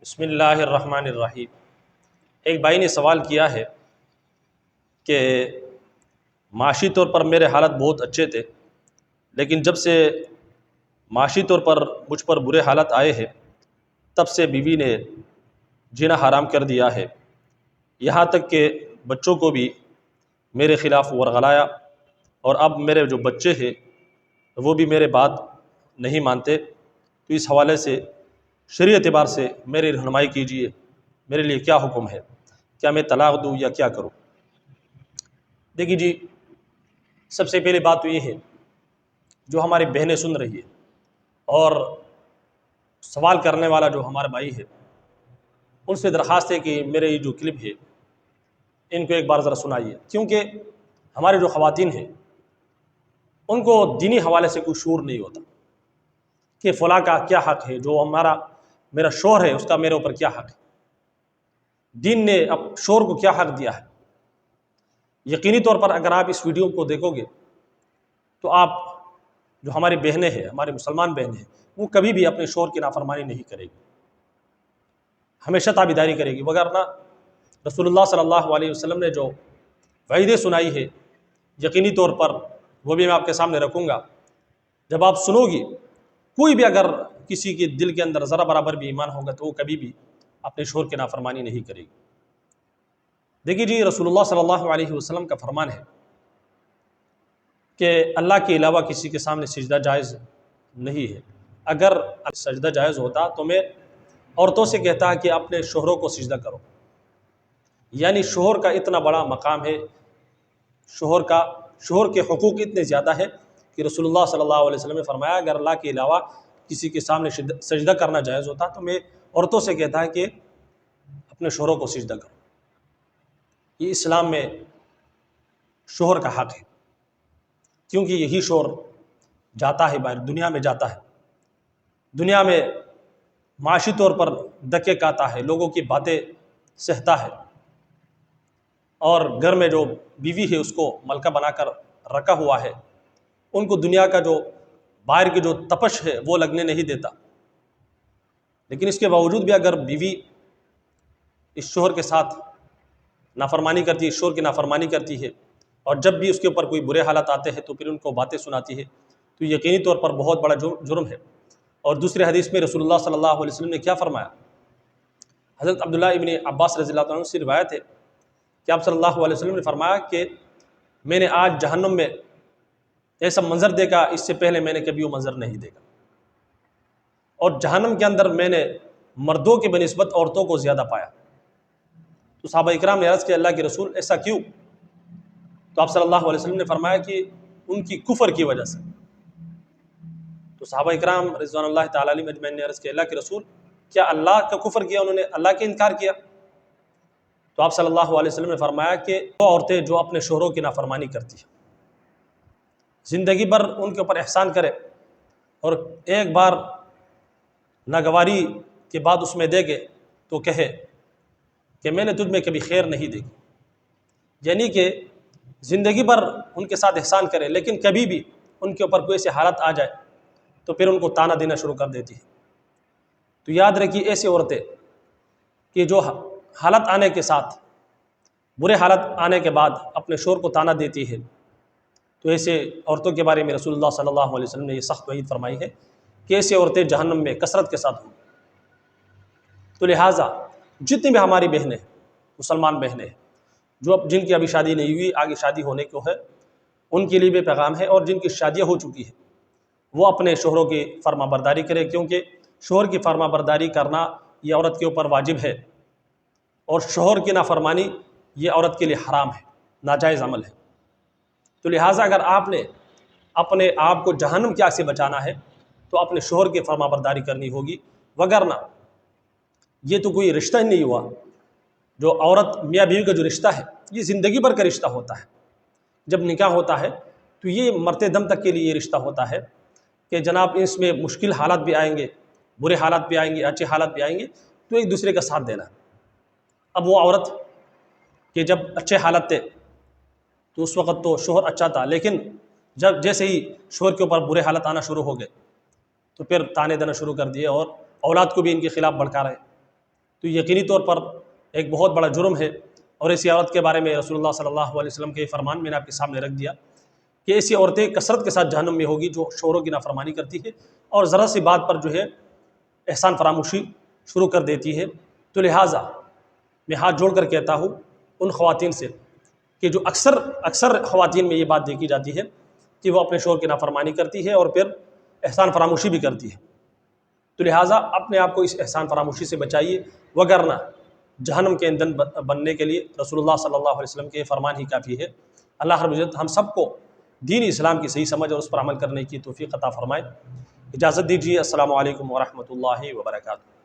بسم اللہ الرحمن الرحیم۔ ایک بھائی نے سوال کیا ہے کہ معاشی طور پر میرے حالت بہت اچھے تھے، لیکن جب سے معاشی طور پر مجھ پر برے حالت آئے ہیں تب سے بیوی نے جینا حرام کر دیا ہے، یہاں تک کہ بچوں کو بھی میرے خلاف ورغلایا، اور اب میرے جو بچے ہیں وہ بھی میرے بات نہیں مانتے۔ تو اس حوالے سے شرعی اعتبار سے میری رہنمائی کیجیے، میرے لیے کیا حکم ہے؟ کیا میں طلاق دوں یا کیا کروں؟ دیکھیے جی، سب سے پہلی بات تو یہ ہے، جو ہماری بہنیں سن رہی ہے اور سوال کرنے والا جو ہمارا بھائی ہے، ان سے درخواست ہے کہ میرے یہ جو کلپ ہے ان کو ایک بار ذرا سنائیے، کیونکہ ہمارے جو خواتین ہیں ان کو دینی حوالے سے کوئی شعور نہیں ہوتا کہ فلاں کا کیا حق ہے، جو میرا شوہر ہے اس کا میرے اوپر کیا حق ہے، دین نے اب شوہر کو کیا حق دیا ہے۔ یقینی طور پر اگر آپ اس ویڈیو کو دیکھو گے تو آپ جو ہماری بہنیں ہیں، ہماری مسلمان بہنیں ہیں، وہ کبھی بھی اپنے شوہر کی نافرمانی نہیں کرے گی، ہمیشہ تابعداری کرے گی، وگرنہ رسول اللہ صلی اللہ علیہ وسلم نے جو وعیدیں سنائی ہے یقینی طور پر وہ بھی میں آپ کے سامنے رکھوں گا۔ جب آپ سنو گی، کوئی بھی اگر کسی کے دل کے اندر ذرا برابر بھی ایمان ہوگا تو وہ کبھی بھی اپنے شوہر کی نافرمانی نہیں کرے گی۔ دیکھیے جی، رسول اللہ صلی اللہ علیہ وسلم کا فرمان ہے کہ اللہ کے علاوہ کسی کے سامنے سجدہ جائز نہیں ہے۔ اگر سجدہ جائز ہوتا تو میں عورتوں سے کہتا کہ اپنے شوہروں کو سجدہ کرو، یعنی شوہر کا اتنا بڑا مقام ہے، شوہر کے حقوق اتنے زیادہ ہے کہ رسول اللہ صلی اللہ علیہ وسلم نے فرمایا اگر اللہ کے علاوہ کسی کے سامنے سجدہ کرنا جائز ہوتا تو میں عورتوں سے کہتا ہے کہ اپنے شوہروں کو سجدہ کرو۔ یہ اسلام میں شوہر کا حق ہے، کیونکہ یہی شوہر جاتا ہے باہر، دنیا میں جاتا ہے، دنیا میں معاشی طور پر دھکے کھاتا ہے، لوگوں کی باتیں سہتا ہے، اور گھر میں جو بیوی ہے اس کو ملکہ بنا کر رکھا ہوا ہے، ان کو دنیا کا جو باہر کی جو تپش ہے وہ لگنے نہیں دیتا۔ لیکن اس کے باوجود بھی اگر بیوی اس شوہر کے ساتھ نافرمانی کرتی ہے، شوہر کی نافرمانی کرتی ہے، اور جب بھی اس کے اوپر کوئی برے حالات آتے ہیں تو پھر ان کو باتیں سناتی ہے، تو یقینی طور پر بہت بڑا جرم ہے۔ اور دوسرے حدیث میں رسول اللہ صلی اللہ علیہ وسلم نے کیا فرمایا؟ حضرت عبداللہ ابن عباس رضی اللہ عنہ سے روایت ہے کہ آپ صلی اللہ علیہ وسلم نے فرمایا کہ میں نے آج جہنم میں ایسا منظر دیکھا، اس سے پہلے میں نے کبھی وہ منظر نہیں دیکھا، اور جہنم کے اندر میں نے مردوں کے بنسبت عورتوں کو زیادہ پایا۔ تو صحابہ اکرام نے عرض کیا اللہ کے رسول ایسا کیوں؟ تو آپ صلی اللہ علیہ وسلم نے فرمایا کہ ان کی کفر کی وجہ سے۔ تو صحابہ اکرام رضوان اللہ تعالیٰ علیہ اجمعین نے عرض کیا اللہ کے رسول کیا اللہ کا کفر کیا، انہوں نے اللہ کا انکار کیا؟ تو آپ صلی اللہ علیہ وسلم نے فرمایا کہ وہ عورتیں جو اپنے شوہروں کی نافرمانی کرتی ہیں، زندگی بھر ان کے اوپر احسان کرے اور ایک بار ناگواری کے بعد اس میں دے گے تو کہے کہ میں نے تجھ میں کبھی خیر نہیں دیکھی، یعنی کہ زندگی بھر ان کے ساتھ احسان کرے لیکن کبھی بھی ان کے اوپر کوئی ایسی حالت آ جائے تو پھر ان کو تانا دینا شروع کر دیتی ہے۔ تو یاد رکھیے ایسی عورتیں کہ جو حالت آنے کے ساتھ، برے حالت آنے کے بعد اپنے شوہر کو تانا دیتی ہے، تو ایسے عورتوں کے بارے میں رسول اللہ صلی اللہ علیہ وسلم نے یہ سخت وعید فرمائی ہے کہ ایسی عورتیں جہنم میں کثرت کے ساتھ ہوں۔ تو لہٰذا جتنی بھی ہماری بہنیں، مسلمان بہنیں جو جن کی ابھی شادی نہیں ہوئی، آگے شادی ہونے کو ہے، ان کے لیے بھی پیغام ہے، اور جن کی شادیاں ہو چکی ہیں وہ اپنے شوہروں کی فرما برداری کرے، کیونکہ شوہر کی فرما برداری کرنا یہ عورت کے اوپر واجب ہے، اور شوہر کی نافرمانی یہ عورت کے لیے حرام ہے، ناجائز عمل ہے۔ تو لہٰذا اگر آپ نے اپنے آپ کو جہنم کی آگ سے بچانا ہے تو اپنے شوہر کی فرما برداری کرنی ہوگی، وگرنہ یہ تو کوئی رشتہ ہی نہیں ہوا۔ جو عورت میاں بیوی کا جو رشتہ ہے یہ زندگی بھر کا رشتہ ہوتا ہے، جب نکاح ہوتا ہے تو یہ مرتے دم تک کے لیے یہ رشتہ ہوتا ہے کہ جناب اس میں مشکل حالات بھی آئیں گے، برے حالات بھی آئیں گے، اچھے حالات بھی آئیں گے، تو ایک دوسرے کا ساتھ دینا۔ اب وہ عورت کہ جب اچھے حالات تھے تو اس وقت تو شوہر اچھا تھا، لیکن جب جیسے ہی شوہر کے اوپر برے حالات آنا شروع ہو گئے تو پھر تانے دینا شروع کر دیے، اور اولاد کو بھی ان کے خلاف بھڑکا رہے۔ تو یقینی طور پر ایک بہت بڑا جرم ہے، اور ایسی عورت کے بارے میں رسول اللہ صلی اللہ علیہ وسلم کے فرمان میں نے آپ کے سامنے رکھ دیا کہ ایسی عورتیں کثرت کے ساتھ جہنم میں ہوگی جو شوہروں کی نافرمانی کرتی ہے اور ذرا سی بات پر جو ہے احسان فراموشی شروع کر دیتی ہے۔ تو لہٰذا میں ہاتھ جوڑ کر کہتا ہوں ان خواتین سے کہ جو اکثر خواتین میں یہ بات دیکھی جاتی ہے کہ وہ اپنے شوہر کی نافرمانی کرتی ہے اور پھر احسان فراموشی بھی کرتی ہے، تو لہٰذا اپنے آپ کو اس احسان فراموشی سے بچائیے، وگرنہ جہنم کے ایندھن بننے کے لیے رسول اللہ صلی اللہ علیہ وسلم کے فرمان ہی کافی ہے۔ اللہ رب العزت ہم سب کو دین اسلام کی صحیح سمجھ اور اس پر عمل کرنے کی توفیق عطا فرمائے۔ اجازت دیجیے، السلام علیکم ورحمۃ اللہ وبرکاتہ۔